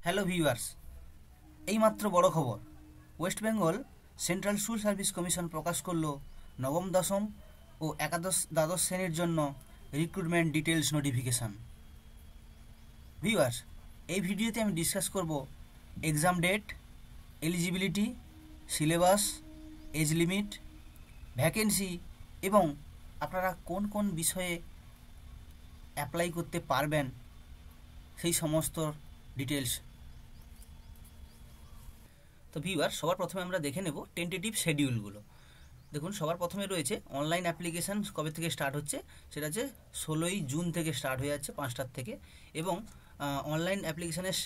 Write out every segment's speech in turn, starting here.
Hello viewers, এইমাত্র বড় খবর। West Bengal central school service commission প্রকাশ করলো নবম দশম ও একাদশ দ্বাদশ শ্রেণীর জন্য রিক্রুটমেন্ট ডিটেলস নোটিফিকেশান। ভিউয়ার্স, এই ভিডিওতে আমি ডিসকাস করব exam date, eligibility, syllabus, age limit, vacancy এবং আপনারা কোন কোন বিষয়ে অ্যাপ্লাই করতে পারবেন সেই সমস্ত ডিটেলস। তো ভিউয়ার, সবার প্রথমে আমরা দেখে নেব টেন্টেটিভ শিডিউলগুলো। দেখুন, সবার প্রথমে রয়েছে অনলাইন অ্যাপ্লিকেশান কবে থেকে স্টার্ট হচ্ছে, সেটা হচ্ছে 16ই জুন থেকে স্টার্ট হয়ে যাচ্ছে 5টার থেকে, এবং অনলাইন অ্যাপ্লিকেশানের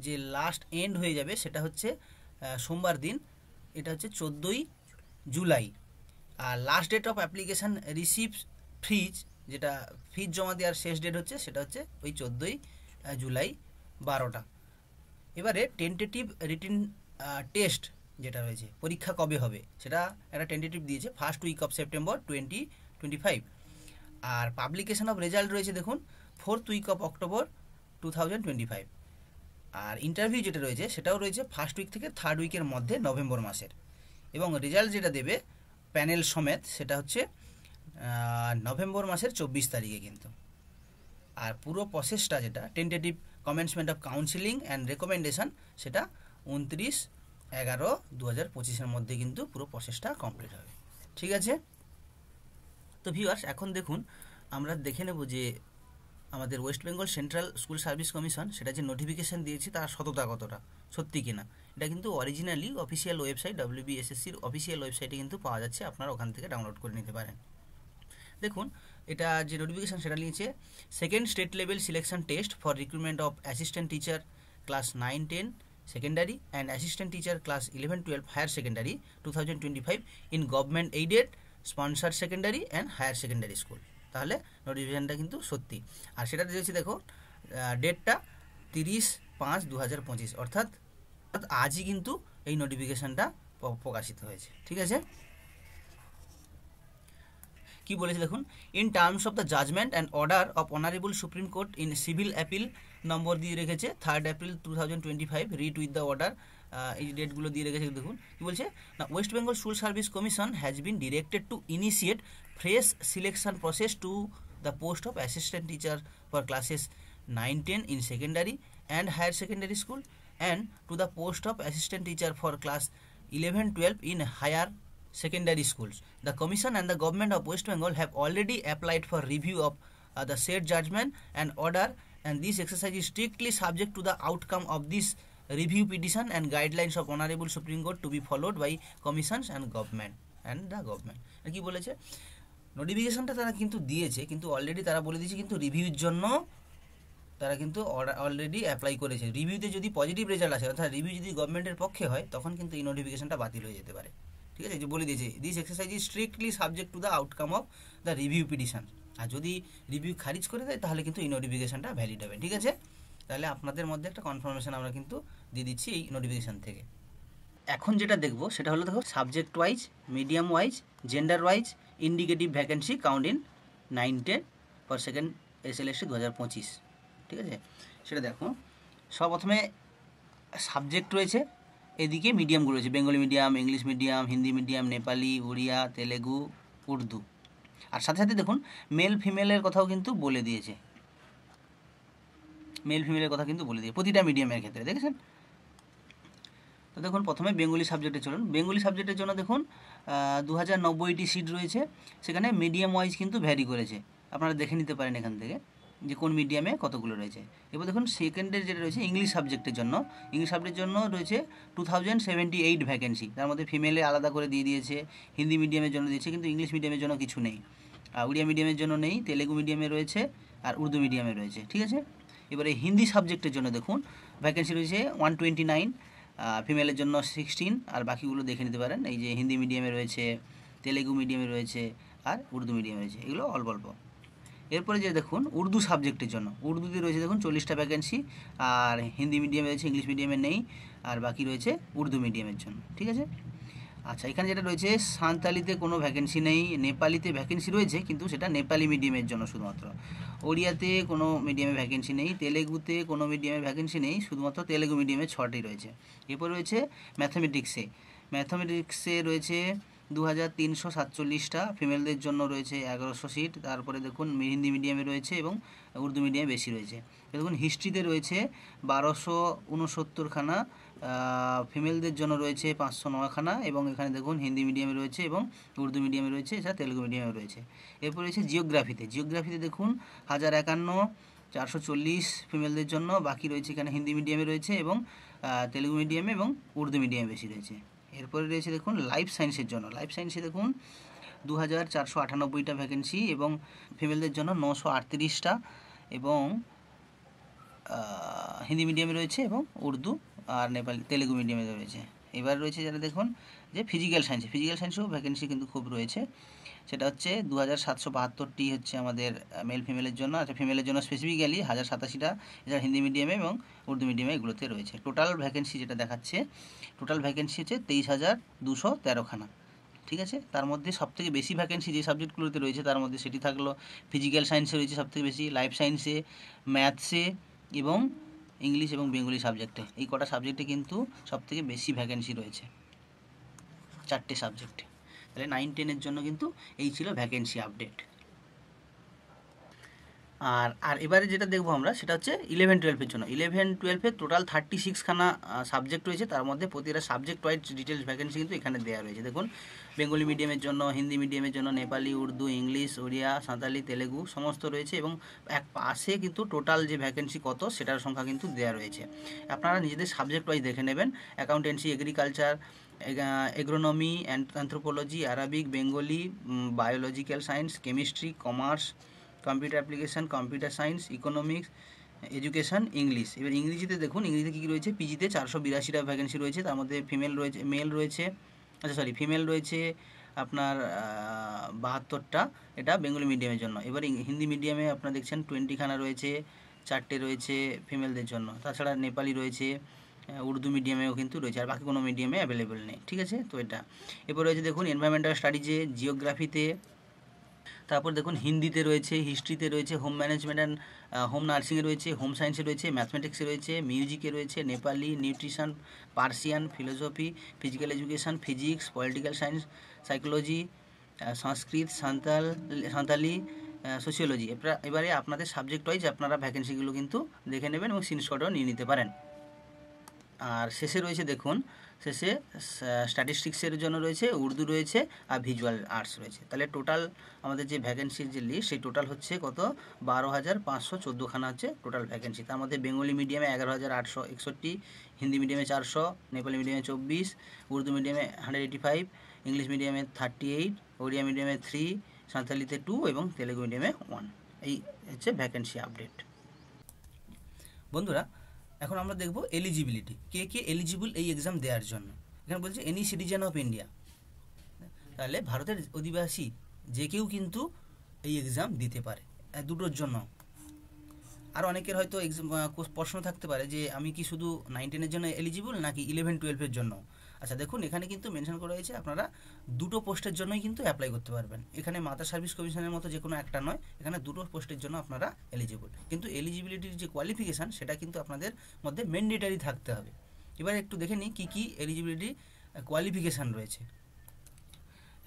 যে লাস্ট এন্ড হয়ে যাবে সেটা হচ্ছে সোমবার দিন, এটা হচ্ছে 14ই জুলাই। আর last date of application receive fees, যেটা ফিজ জমা দেওয়ার শেষ ডেট হচ্ছে সেটা হচ্ছে ওই 14ই জুলাই 12টা। এবারে টেন্টেটিভ রিটিন টেস্ট যেটা রয়েছে, পরীক্ষা কবে হবে সেটা একটা টেন্টেটিভ দিয়েছে, ফার্স্ট উইক অফ সেপ্টেম্বর 2025। আর পাবলিকেশন অফ রেজাল্ট রয়েছে দেখুন 4th উইক অফ অক্টোবর 2025। আর ইন্টারভিউ যেটা রয়েছে সেটাও রয়েছে ফার্স্ট উইক থেকে 3rd উইকের মধ্যে নভেম্বর মাসের, এবং রেজাল্ট যেটা দেবে প্যানেল সমেত সেটা হচ্ছে নভেম্বর মাসের 24 তারিখে কিন্তু। আর পুরো প্রসেসটা যেটা tentative commencement of counselling and recommendation, সেটা 29/11/2025 মধ্যে কিন্তু পুরো প্রসেসটা কমপ্লিট হবে। ঠিক আছে? তো ভিউয়ার্স, এখন দেখুন আমরা দেখে নেব যে আমাদের West Bengal central school service commission সেটা যে নোটিফিকেশান দিয়েছে তার সততা কতটা, সত্যি কিনা। এটা কিন্তু অরিজিনালি অফিসিয়াল ওয়েবসাইট WBSSCর অফিসিয়াল ওয়েবসাইটে কিন্তু পাওয়া যাচ্ছে, আপনারা ওখান থেকে ডাউনলোড করে নিতে পারেন। দেখুন, এটা যে নোটিফিকেশান সেটা নিয়েছে second state level selection test for recruitment of assistant teacher class 9-10 secondary and assistant teacher class 11-12 higher secondary 2025 in government aided sponsor secondary and higher secondary school. তাহলে নোটিফিকেশানটা কিন্তু সত্যি। আর সেটা দিয়েছি দেখো, ডেটটা 30/5/2025, অর্থাৎ আজই কিন্তু এই নোটিফিকেশানটা প্রকাশিত হয়েছে। ঠিক আছে? কি বলেছে দেখুন, in terms of the judgment and order of honourable Supreme Court in civil appeal number দিয়ে রেখেছে 3rd April 2025, writ with the order. এই ডেটগুলো দিয়ে রেখেছে। দেখুন কি বলছে না, West Bengal School service Commission has been directed to initiate fresh selection process to the post of assistant teacher for classes 9-10 in secondary and higher secondary school and to the post of assistant teacher for class 11-12 in higher secondary schools. The Commission and the Government of West Bengal have already applied for review of the said judgment and order, and this exercise is strictly subject to the outcome of this review petition and guidelines of Honorable Supreme Court to be followed by Commissions and Government and the Government. কি বলেছে, নোটিফিকেশনটা তারা কিন্তু দিয়েছে, কিন্তু already তারা বলে দিয়েছে কিন্তু রিভিউর জন্য তারা কিন্তু অলরেডি অ্যাপ্লাই করেছে। রিভিউতে যদি পজিটিভ রেজাল্ট আসে, অর্থাৎ রিভিউ যদি গভর্নমেন্টের পক্ষে হয়, তখন কিন্তু এই নোটিফিকেশনটা বাতিল হয়ে যেতে পারে। ঠিক আছে, যে বলে দিয়েছে this exercise is strictly subject to the outcome of the review petition. আর যদি রিভিউ খারিজ করে দেয় তাহলে কিন্তু এই নোটিফিকেশনটা ভ্যালিড হবে। ঠিক আছে, তাহলে আপনাদের মধ্যে একটা কনফার্মেশন আমরা কিন্তু দিয়ে দিচ্ছি এই নোটিফিকেশন থেকে। এখন যেটা দেখবো সেটা হলো, দেখো, subject wise, medium wise, gender wise indicative vacancy count in 9-10 for second SLSC 2025। ঠিক আছে, সেটা দেখো। সর্বপ্রথমে সাবজেক্ট রয়েছে, এদিকে মিডিয়ামগুলো রয়েছে, Bengali medium, English medium, Hindi medium, Nepali, Oriya, Telugu, Urdu. আর সাথে সাথে দেখুন মেল ফিমেলের কথাও কিন্তু বলে দিয়েছে, মেল ফিমেলের কথা কিন্তু বলে দিয়েছে প্রতিটা মিডিয়ামের ক্ষেত্রে, দেখেছেন। তো দেখুন, প্রথমে বেঙ্গলি সাবজেক্টে চলুন। বেঙ্গলি সাবজেক্টের জন্য দেখুন 2090টি সিট রয়েছে, সেখানে মিডিয়াম ওয়াইজ কিন্তু ভ্যারি করেছে, আপনারা দেখে নিতে পারেন এখান থেকে যে কোন মিডিয়ামে কতগুলো রয়েছে। এবার দেখুন সেকেন্ডের যেটা রয়েছে ইংলিশ সাবজেক্টের জন্য, ইংলিশ সাবজেক্টের জন্য রয়েছে 2078 ভ্যাকেন্সি, তার মধ্যে ফিমেলে আলাদা করে দিয়ে দিয়েছে, হিন্দি মিডিয়ামের জন্য দিয়েছে, কিন্তু ইংলিশ মিডিয়ামের জন্য কিছু নেই, উড়িয়া মিডিয়ামের জন্য নেই, তেলেগু মিডিয়ামে রয়েছে আর উর্দু মিডিয়ামে রয়েছে। ঠিক আছে, এবারে হিন্দি সাবজেক্টের জন্য দেখুন ভ্যাকেন্সি রয়েছে 129, ফিমেলের জন্য 16, আর বাকিগুলো দেখে নিতে পারেন। এই যে হিন্দি মিডিয়ামে রয়েছে, তেলেগু মিডিয়ামে রয়েছে আর উর্দু মিডিয়ামে রয়েছে, এগুলো অল্প অল্প। এরপরে যে দেখুন উর্দু সাবজেক্টের জন্য, উর্দুতে রয়েছে দেখুন 40টা ভ্যাকেন্সি, আর হিন্দি মিডিয়ামে রয়েছে, ইংলিশ মিডিয়ামে নেই, আর বাকি রয়েছে উর্দু মিডিয়ামের জন্য। ঠিক আছে, আচ্ছা, এখানে যেটা রয়েছে সাঁওতালিতে কোনো ভ্যাকেন্সি নেই, নেপালিতে ভ্যাকেন্সি রয়েছে কিন্তু সেটা নেপালি মিডিয়ামের জন্য শুধুমাত্র, ওড়িয়াতে কোনো মিডিয়ামে ভ্যাকেন্সি নেই, তেলেগুতে কোনো মিডিয়ামে ভ্যাকেন্সি নেই, শুধুমাত্র তেলেগু মিডিয়ামে 6টি রয়েছে। এরপর রয়েছে ম্যাথামেটিক্সে রয়েছে 2347টা, ফিমেলদের জন্য রয়েছে 1100 সিট। তারপরে দেখুন হিন্দি মিডিয়ামে রয়েছে এবং উর্দু মিডিয়ামে বেশি রয়েছে। দেখুন হিস্ট্রিতে রয়েছে 1269খানা, ফিমেলদের জন্য রয়েছে 509খানা, এবং এখানে দেখুন হিন্দি মিডিয়ামে রয়েছে এবং উর্দু মিডিয়ামে রয়েছে, এছাড়া তেলুগু মিডিয়ামে রয়েছে। এরপর রয়েছে জিওগ্রাফিতে দেখুন 1051, 440 ফিমেলদের জন্য, বাকি রয়েছে এখানে হিন্দি মিডিয়ামে রয়েছে এবং তেলুগু মিডিয়ামে এবং উর্দু মিডিয়ামে বেশি রয়েছে। এরপরে রয়েছে দেখুন লাইফ সায়েন্সে দেখুন 2498টা ভ্যাকেন্সি এবং ফিমেলদের জন্য 938টা, এবং হিন্দি মিডিয়ামে রয়েছে এবং উর্দু আর তেলুগু মিডিয়ামে রয়েছে। এবার রয়েছে যারা দেখুন যে ফিজিক্যাল সায়েন্সেও ভ্যাকেন্সি কিন্তু খুব রয়েছে, সেটা হচ্ছে 2772টি হচ্ছে আমাদের মেল ফিমেলের জন্য। আচ্ছা, ফিমেলের জন্য স্পেসিফিক্যালি 1087টা, এছাড়া হিন্দি মিডিয়ামে এবং উর্দু মিডিয়ামে এগুলোতে রয়েছে। টোটাল ভ্যাকেন্সি যেটা দেখাচ্ছে, টোটাল ভ্যাকেন্সি হচ্ছে 23,213খানা। ঠিক আছে, তার মধ্যে সবথেকে বেশি ভ্যাকেন্সি যে সাবজেক্টগুলোতে রয়েছে তার মধ্যে সেটি থাকলো ফিজিক্যাল সায়েন্সে রয়েছে সবথেকে বেশি, লাইফ সায়েন্সে, ম্যাথসে এবং ইংলিশ এবং বেঙ্গলি সাবজেক্টে। এই কটা সাবজেক্টে কিন্তু সবথেকে বেশি ভ্যাকেন্সি রয়েছে, 4টে সাবজেক্টে। তাহলে 9-10-এর জন্য কিন্তু এই ছিল ভ্যাকেন্সি আপডেট। আর এবারে যেটা দেখবো আমরা সেটা হচ্ছে 11-12-এর জন্য। 11-12-এ টোটাল 36খানা সাবজেক্ট রয়েছে, তার মধ্যে প্রতিটা সাবজেক্ট ওয়াইজ ডিটেলস ভ্যাকেন্সি কিন্তু এখানে দেওয়া রয়েছে। দেখুন বেঙ্গলি মিডিয়ামের জন্য, হিন্দি মিডিয়ামের জন্য, নেপালি, উর্দু, ইংলিশ, ওড়িয়া, সাঁওতালি, তেলেগু সমস্ত রয়েছে, এবং এক পাশে কিন্তু টোটাল যে ভ্যাকেন্সি কত সেটার সংখ্যা কিন্তু দেওয়া রয়েছে। আপনারা নিজেদের সাবজেক্ট ওয়াইজ দেখে নেবেন, accountancy, agriculture, agronomy, anthropology, Arabic, Bengali, biological science, chemistry, commerce, computer application, computer science, economics, education, English. এবার ইংরেজিতে দেখুন, ইংরেজিতে কী কী রয়েছে, পিজিতে 482টা ভ্যাকেন্সি রয়েছে, তার মধ্যে ফিমেল রয়েছে আপনার 72টা, এটা বেঙ্গলি মিডিয়ামের জন্য। এবার হিন্দি মিডিয়ামে আপনারা দেখছেন 20খানা রয়েছে, 4টে রয়েছে ফিমেলদের জন্য, তাছাড়া নেপালি রয়েছে, উর্দু মিডিয়ামেও কিন্তু রয়েছে, আর বাকি কোনো মিডিয়ামে অ্যাভেলেবেল নেই। ঠিক আছে, তো এটা। এরপর রয়েছে দেখুন এনভায়রনমেন্টাল স্টাডিজে, জিওগ্রাফিতে, তারপর দেখুন হিন্দিতে রয়েছে, হিস্ট্রিতে রয়েছে, হোম ম্যানেজমেন্ট অ্যান্ড হোম নার্সিংয়ে রয়েছে, হোম সায়েন্সে রয়েছে, ম্যাথমেটিক্সে রয়েছে, মিউজিকে রয়েছে, Nepali, nutrition, Persian, philosophy, physical education, physics, political science, psychology, Sanskrit, Santali, sociology. এবারে আপনাদের সাবজেক্ট ওয়াইজ আপনারা ভ্যাকেন্সিগুলো কিন্তু দেখে নেবেন এবং স্ক্রিনশটও নিয়ে নিতে পারেন। আর শেষে রয়েছে দেখুন, শেষে স্ট্যাটিস্টিক্সের জন্য রয়েছে, উর্দু রয়েছে, আর ভিজুয়াল আর্টস রয়েছে। তাহলে টোটাল আমাদের যে ভ্যাকেন্সির যে লিস্ট, সেই টোটাল হচ্ছে কত, 12,514খানা হচ্ছে টোটাল ভ্যাকেন্সি। তার মধ্যে বেঙ্গলি মিডিয়ামে 11,861, হিন্দি মিডিয়ামে 400, নেপালি মিডিয়ামে 24, উর্দু মিডিয়ামে 185, ইংলিশ মিডিয়ামে 38, ওড়িয়া মিডিয়ামে 3, সাঁওতালিতে 2 এবং তেলেগু মিডিয়ামে 1। এই হচ্ছে ভ্যাকেন্সি আপডেট। বন্ধুরা, এখন আমরা দেখব এলিজিবিলিটি, কে কে এলিজিবল এই এক্সাম দেওয়ার জন্য। এখানে বলছে এনি সিটিজেন অফ ইন্ডিয়া, তাহলে ভারতের অধিবাসী যে কেউ কিন্তু এই এক্সাম দিতে পারে, দুটোর জন্য। আর অনেকের হয়তো প্রশ্ন থাকতে পারে যে আমি কি শুধু 9-10-এর জন্য এলিজিবল নাকি 11-12-এর জন্য। আচ্ছা দেখুন, এখানে কিন্তু মেনশন করা হয়েছে আপনারা দুটো পোস্টের জন্যই কিন্তু অ্যাপ্লাই করতে পারবেন। এখানে মাতা সার্ভিস কমিশনের মতো যে কোনো একটা নয়, এখানে দুটো পোস্টের জন্য আপনারা এলিজিবল। কিন্তু এলিজিবিলিটির যে কোয়ালিফিকেশান সেটা কিন্তু আপনাদের মধ্যে ম্যান্ডেটারি থাকতে হবে। এবার একটু দেখে নিই কী কী এলিজিবিলিটি কোয়ালিফিকেশান রয়েছে।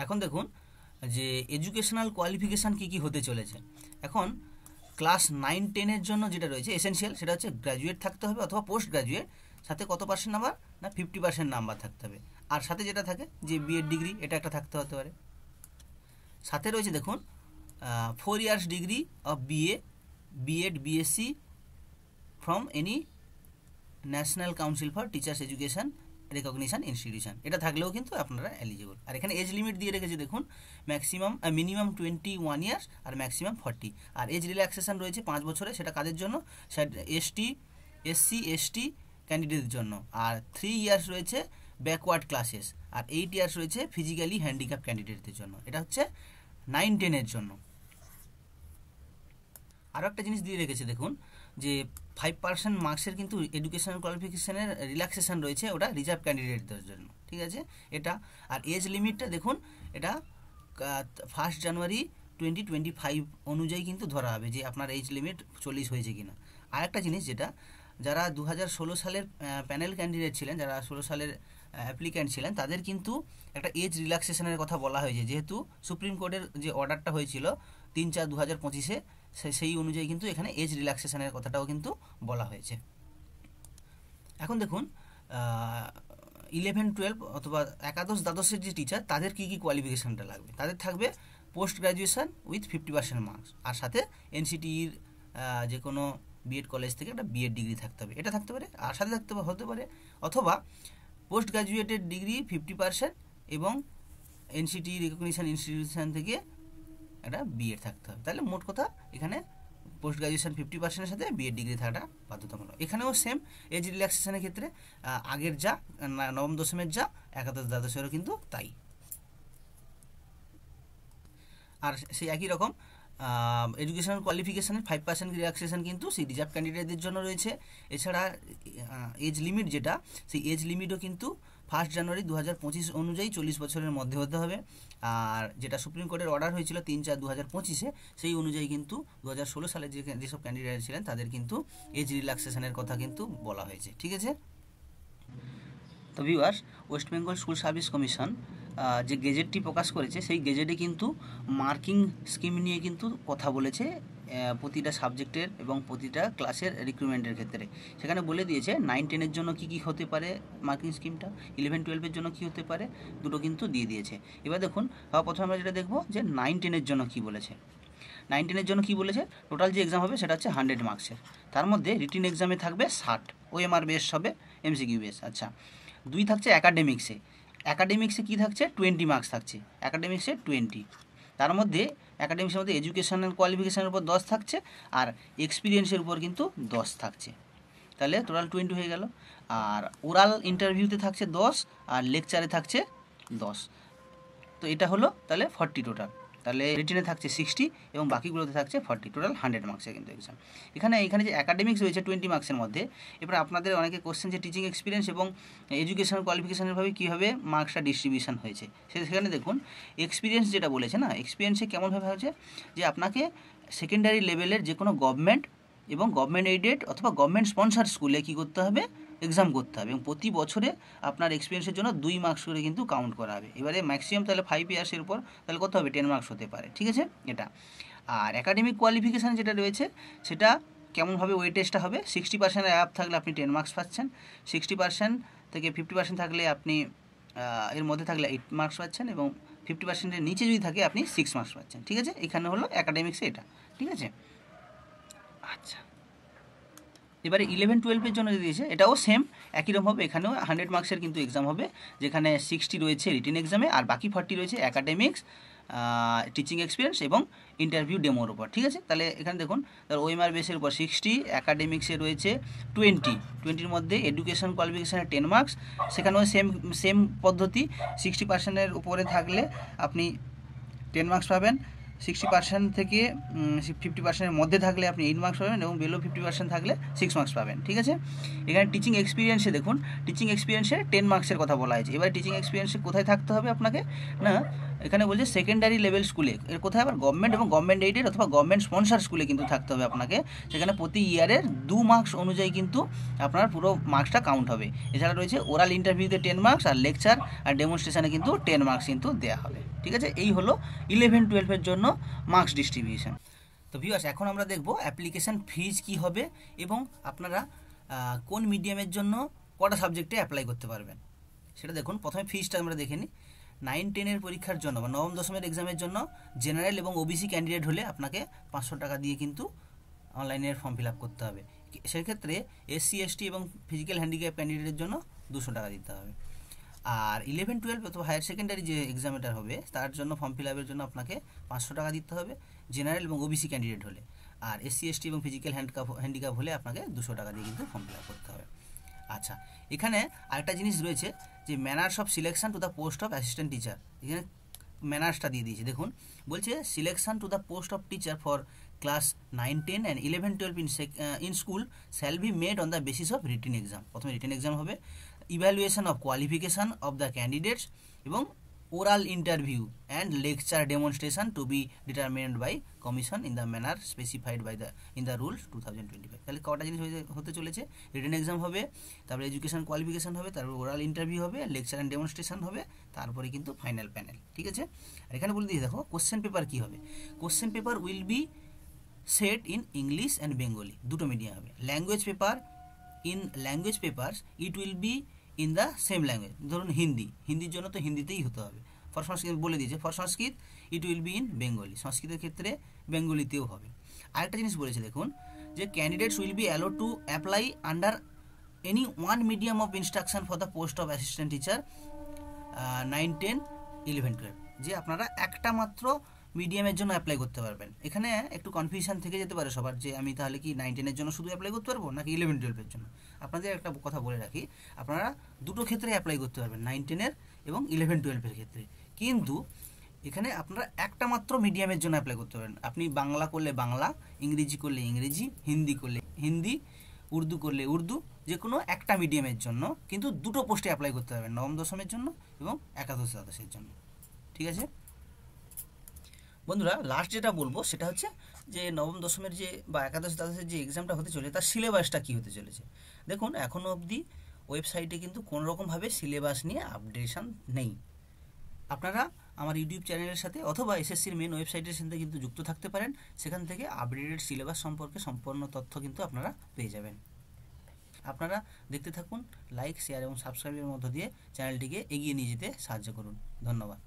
এখন দেখুন যে এডুকেশনাল কোয়ালিফিকেশান কী কী হতে চলেছে। এখন ক্লাস 9-10-এর জন্য যেটা রয়েছে এসেনশিয়াল, সেটা হচ্ছে গ্র্যাজুয়েট থাকতে হবে অথবা পোস্ট গ্র্যাজুয়েট, সাথে কত পার্সেন্ট নাম্বার না 50% নাম্বার থাকতে হবে। আর সাথে যেটা থাকে যে বিএড ডিগ্রি, এটা একটা থাকতে হতে পারে। সাথে রয়েছে দেখুন 4 years degree of BA, BEd, BSc from any National Council for Teachers Education recognition institution, এটা থাকলেও কিন্তু আপনারা এলিজিবল। আর এখানে এজ লিমিট দিয়ে রেখেছে দেখুন, মিনিমাম 21 ইয়ার্স আর ম্যাক্সিমাম 40। আর এজ রিল্যাক্সেশন রয়েছে 5 বছরে, সেটা কাদের জন্য, এসটি, এসসি, এসটি ক্যান্ডিডেটদের জন্য। আর 3 ইয়ার্স রয়েছে ব্যাকওয়ার্ড ক্লাসেস, আর 8 ইয়ার্স রয়েছে ফিজিক্যালি হ্যান্ডিক্যাপ ক্যান্ডিডেটদের জন্য। এটা হচ্ছে 9-10-এর জন্য। আরও একটা জিনিস দিয়ে রেখেছে দেখুন, যে 5% মার্কসের কিন্তু এডুকেশনাল কোয়ালিফিকেশনের রিল্যাক্সেশন রয়েছে, ওটা রিজার্ভ ক্যান্ডিডেটদের জন্য। ঠিক আছে এটা। আর এজ লিমিটটা দেখুন, এটা 1 জানুয়ারি 2025 অনুযায়ী কিন্তু ধরা হবে যে আপনার এজ লিমিট 40 হয়েছে কিনা। আর একটা জিনিস, যেটা যারা 2016 সালের প্যানেল ক্যান্ডিডেট ছিলেন, যারা 16 সালের অ্যাপ্লিক্যান্ট ছিলেন, তাদের কিন্তু একটা এজ রিল্যাক্সেশনের কথা বলা হয়েছে, যেহেতু সুপ্রিম কোর্টের যে অর্ডারটা হয়েছিল 3/4/2025-এ, সেই অনুযায়ী কিন্তু এখানে এজ রিল্যাক্সেশনের কথাটাও কিন্তু বলা হয়েছে। এখন দেখুন 11-12 অথবা একাদশ দ্বাদশের যে টিচার, তাদের কী কী কোয়ালিফিকেশানটা লাগবে। তাদের থাকবে পোস্ট গ্র্যাজুয়েশন উইথ 50% মার্কস, আর সাথে এনসিটির যে কোনো বিএড কলেজ থেকে একটা বিএড ডিগ্রি থাকতে হবে, এটা থাকতে পারে। আর সাথে হতে পারে অথবা পোস্ট গ্র্যাজুয়েটেড ডিগ্রি 50% এবং এনসিটি রিকগনিশন ইনস্টিটিউশন থেকে একটা বিএড থাকতে হবে। তাহলে মোট কথা এখানে পোস্ট গ্র্যাজুয়েশন 50%-এর সাথে বিএড ডিগ্রি থাকাটা বাধ্যতামূলক। এখানেও সেম এজ রিল্যাক্সেশনের ক্ষেত্রে আগের যা, নবম দশমের যা, একাদশ দ্বাদশেরও কিন্তু তাই। আর সেই একই রকম এডুকেশনাল কোয়ালিফিকেশানের 5% রিল্যাক্সেশন কিন্তু সেই রিজার্ভ ক্যান্ডিডেটদের জন্য রয়েছে। এছাড়া এজ লিমিট যেটা, সেই এজ লিমিটও কিন্তু 1 জানুয়ারি 2025 অনুযায়ী 40 বছরের মধ্যে হতে হবে। আর যেটা সুপ্রিম কোর্টের অর্ডার হয়েছিল 3/4/2025-এ, সেই অনুযায়ী কিন্তু 2016 সালে যেসব ক্যান্ডিডেট ছিলেন তাদের কিন্তু এজ রিল্যাক্সেশনের কথা কিন্তু বলা হয়েছে। ঠিক আছে, তো viewers, West Bengal School service commission যে গেজেটটি প্রকাশ করেছে, সেই গেজেটে কিন্তু মার্কিং স্কিম নিয়ে কিন্তু কথা বলেছে প্রতিটা সাবজেক্টের এবং প্রতিটা ক্লাসের রিক্রুটমেন্টের ক্ষেত্রে। সেখানে বলে দিয়েছে 9-10-এর জন্য কী কী হতে পারে মার্কিং স্কিমটা, 11-12-এর জন্য কী হতে পারে, দুটো কিন্তু দিয়ে দিয়েছে। এবার দেখুন, প্রথমে আমরা যেটা দেখব যে 9-10-এর জন্য কী বলেছে। 9-10-এর জন্য কী বলেছে, টোটাল যে এক্সাম হবে সেটা হচ্ছে 100 মার্কসের। তার মধ্যে রিটিন এক্সামে থাকবে 60, OMR বেস হবে, MCQ বেস। আচ্ছা, 2 থাকছে অ্যাকাডেমিক্সে। অ্যাকাডেমিক্সে কী থাকছে, 20 মার্কস থাকছে, অ্যাকাডেমিক্সে 20। তার মধ্যে অ্যাকাডেমিক্সের মধ্যে এডুকেশনাল কোয়ালিফিকেশানের উপর 10 থাকছে, আর এক্সপিরিয়েন্সের উপর কিন্তু 10 থাকছে। তাহলে টোটাল 20 হয়ে গেল। আর ওরাল ইন্টারভিউতে থাকছে 10, আর লেকচারে থাকছে 10। তো এটা হলো তাহলে 40 টোটাল। তাহলে রিটেনে থাকছে 60 এবং বাকিগুলোতে থাকছে 40, টোটাল 100 মার্কসের কিন্তু এক্সাম। এখানে যে অ্যাকাডেমিক্স রয়েছে 20 মার্কসের মধ্যে, এবার আপনাদের অনেকে কোশ্চেন যে টিচিং এক্সপিরিয়েন্স এবং এডুকেশনাল কোয়ালিফিকেশানের ভাবে কীভাবে মার্কসটা ডিস্ট্রিবিউশন হয়েছে। সেখানে দেখুন এক্সপিরিয়েন্স যেটা বলেছে না, এক্সপিরিয়েন্সে কেমনভাবে হয়েছে যে আপনাকে সেকেন্ডারি লেভেলের যে কোনো গভর্নমেন্ট এবং গভর্নমেন্ট এইডেড অথবা গভর্নমেন্ট স্পন্সার স্কুলে কী করতে হবে, এক্সাম করতে হবে, এবং প্রতি বছরে আপনার এক্সপিরিয়েন্সের জন্য 2 মার্কস করে কিন্তু কাউন্ট করা হবে। এবারে ম্যাক্সিমাম তাহলে 5 ইয়ার্সের উপর তাহলে কত হবে, 10 মার্কস হতে পারে। ঠিক আছে এটা। আর একাডেমিক কোয়ালিফিকেশান যেটা রয়েছে সেটা কেমনভাবে ওয়েটেজটা হবে, 60% অ্যাপ থাকলে আপনি 10 মার্কস পাচ্ছেন, 60% থেকে 50% থাকলে আপনি এর মধ্যে থাকলে 8 মার্কস পাচ্ছেন, এবং 50%-এর নিচে যদি থাকে আপনি 6 মার্কস পাচ্ছেন। ঠিক আছে, এখানে হলো অ্যাকাডেমিক্সে এটা। ঠিক আছে, আচ্ছা, এবারে 11-12-এর জন্য দিয়েছে, এটাও সেম একই রকম হবে। এখানেও 100 মার্কসের কিন্তু এক্সাম হবে, যেখানে 60 রয়েছে রিটেন এক্সামে, আর বাকি 40 রয়েছে অ্যাকাডেমিক্স, টিচিং এক্সপিরিয়েন্স এবং ইন্টারভিউ ডেমোর উপর। ঠিক আছে, তাহলে এখানে দেখুন, তাহলে OMR বেসের উপর 60, অ্যাকাডেমিক্সে রয়েছে 20-20-এর মধ্যে এডুকেশন কোয়ালিফিকেশানে 10 মার্কস। সেখানেও সেম পদ্ধতি, 60%-এর উপরে থাকলে আপনি 10 মার্কস পাবেন, 60% থেকে 50%-এর মধ্যে থাকলে আপনি 8 মার্কস পাবেন, এবং বিলো 50% থাকলে 6 মার্কস পাবেন। ঠিক আছে, এখানে টিচিং এক্সপিরিয়েন্সে দেখুন, টিচিং এক্সপিরিয়েন্সে 10 মার্কসের কথা বলা হয়েছে। এবার টিচিং এক্সপিরিয়েন্সে কোথায় থাকতে হবে আপনাকে, না এখানে বলছে সেকেন্ডারি লেভেল স্কুলে, এর কোথায় আবার গভর্নমেন্ট এবং গভর্নমেন্ট এইডেড অথবা গভর্নমেন্ট স্পন্সার স্কুলে কিন্তু থাকতে হবে আপনাকে। সেখানে প্রতি ইয়ারের 2 মার্কস অনুযায়ী কিন্তু আপনার পুরো মার্কসটা কাউন্ট হবে। এছাড়া রয়েছে ওরাল ইন্টারভিউতে 10 মার্কস, আর লেকচার আর ডেমনস্ট্রেশনে কিন্তু 10 মার্কস কিন্তু দেওয়া হবে। ঠিক আছে, এই হলো 11-12-এর জন্য মার্কস ডিস্ট্রিবিউশন। তো ভিউয়ার্স, এখন আমরা দেখব অ্যাপ্লিকেশান ফিজ কি হবে এবং আপনারা কোন মিডিয়ামের জন্য কটা সাবজেক্টে অ্যাপ্লাই করতে পারবেন সেটা দেখুন। প্রথমে ফিজটা আমরা দেখে নিই। 9-10-এর পরীক্ষার জন্য বা নবম দশমের এক্সামের জন্য জেনারেল এবং ওবিসি ক্যান্ডিডেট হলে আপনাকে 500 টাকা দিয়ে কিন্তু অনলাইনের ফর্ম ফিল আপ করতে হবে। সেক্ষেত্রে SC ST এবং ফিজিক্যাল হ্যান্ডিক্যাপ ক্যান্ডিডেটের জন্য 200 টাকা দিতে হবে। আর 11-12 অথবা হায়ার সেকেন্ডারি যে এক্সামটা হবে তার জন্য ফর্ম ফিল আপের জন্য আপনাকে 500 টাকা দিতে হবে জেনারেল এবং ওবিসি ক্যান্ডিডেট হলে। আর SC ST এবং ফিজিক্যাল হ্যান্ডিক্যাপ হলে আপনাকে 200 টাকা দিয়ে কিন্তু ফর্ম ফিল আপ করতে হবে। আচ্ছা, এখানে আরেকটা জিনিস রয়েছে যে manners of selection to the post of assistant teacher. এখানে ম্যানার্সটা দিয়ে দিয়েছে, দেখুন বলছে selection to the post of teacher for class 9, 10 and 11, 12 in school shall be made on the basis of written exam। প্রথমে রিটেন এক্সাম হবে, evaluation of qualification of the candidates এবং oral interview and lecture demonstration to be determined by commission in the manner specified by the in the rules 2025। তাহলে কটা জিনিস হতে চলেছে, written exam হবে, তারপরে এডুকেশন কোয়ালিফিকেশান হবে, তারপরে ওরাল ইন্টারভিউ হবে, লেকচার অ্যান্ড ডেমনস্ট্রেশন হবে, তারপরে কিন্তু ফাইনাল প্যানেল। ঠিক আছে, আর এখানে বলে দিয়ে দেখো কোশ্চেন পেপার কী হবে। Question paper will be set in English and Bengali, দুটো মিডিয়াম হবে। Language paper, in language papers it will be in the same language, ধরুন হিন্দির জন্য তো হিন্দিতেই হতে হবে। ফর সংস্কৃত বলে দিয়েছে, for Sanskrit it will be in Bengali, সংস্কৃতের ক্ষেত্রে বেঙ্গলিতেও হবে। আরেকটা জিনিস বলেছে দেখুন, যে candidates will be allow to apply under any one medium of instruction for the post of assistant teacher 9, 10, 11, 12, যে আপনারা একটা মাত্র মিডিয়ামের জন্য অ্যাপ্লাই করতে পারবেন। এখানে একটু কনফিউশন থেকে যেতে পারে সবার, যে আমি তাহলে কি 9, 10 জন্য শুধু অ্যাপ্লাই করতে পারবো নাকি 11, 12 জন্য। আপনাদের একটা কথা বলে রাখি, আপনারা দুটো ক্ষেত্রে অ্যাপ্লাই করতে পারবেন, 9, 10 এবং 11, 12 ক্ষেত্রে। কিন্তু এখানে আপনারা একটা মাত্র মিডিয়ামের জন্য অ্যাপ্লাই করতে পারেন। আপনি বাংলা করলে বাংলা, ইংরেজি করলে ইংরেজি, হিন্দি করলে হিন্দি, উর্দু করলে উর্দু, যে কোনো একটা মিডিয়ামের জন্য কিন্তু দুটো পোস্টে অ্যাপ্লাই করতে পারবেন, নবম দশমের জন্য এবং একাদশ দ্বাদশের জন্য। ঠিক আছে বন্ধুরা, লাস্ট যেটা বলবো সেটা হচ্ছে যে নবম দশমের যে বা একাদশ দ্বাদশের যে এক্সামটা হতে চলে তার সিলেবাসটা কী হতে চলেছে। দেখুন এখনও অবধি ওয়েবসাইটে কিন্তু কোনোরকমভাবে সিলেবাস নিয়ে আপডেশন নেই। আপনারা আমার ইউটিউব চ্যানেলের সাথে অথবা এসএসসির মেন ওয়েবসাইটের সাথে কিন্তু যুক্ত থাকতে পারেন, সেখান থেকে আপডেটেড সিলেবাস সম্পর্কে সম্পূর্ণ তথ্য কিন্তু আপনারা পেয়ে যাবেন। আপনারা দেখতে থাকুন, লাইক, শেয়ার এবং সাবস্ক্রাইবের মধ্য দিয়ে চ্যানেলটিকে এগিয়ে নিয়ে যেতে সাহায্য করুন। ধন্যবাদ।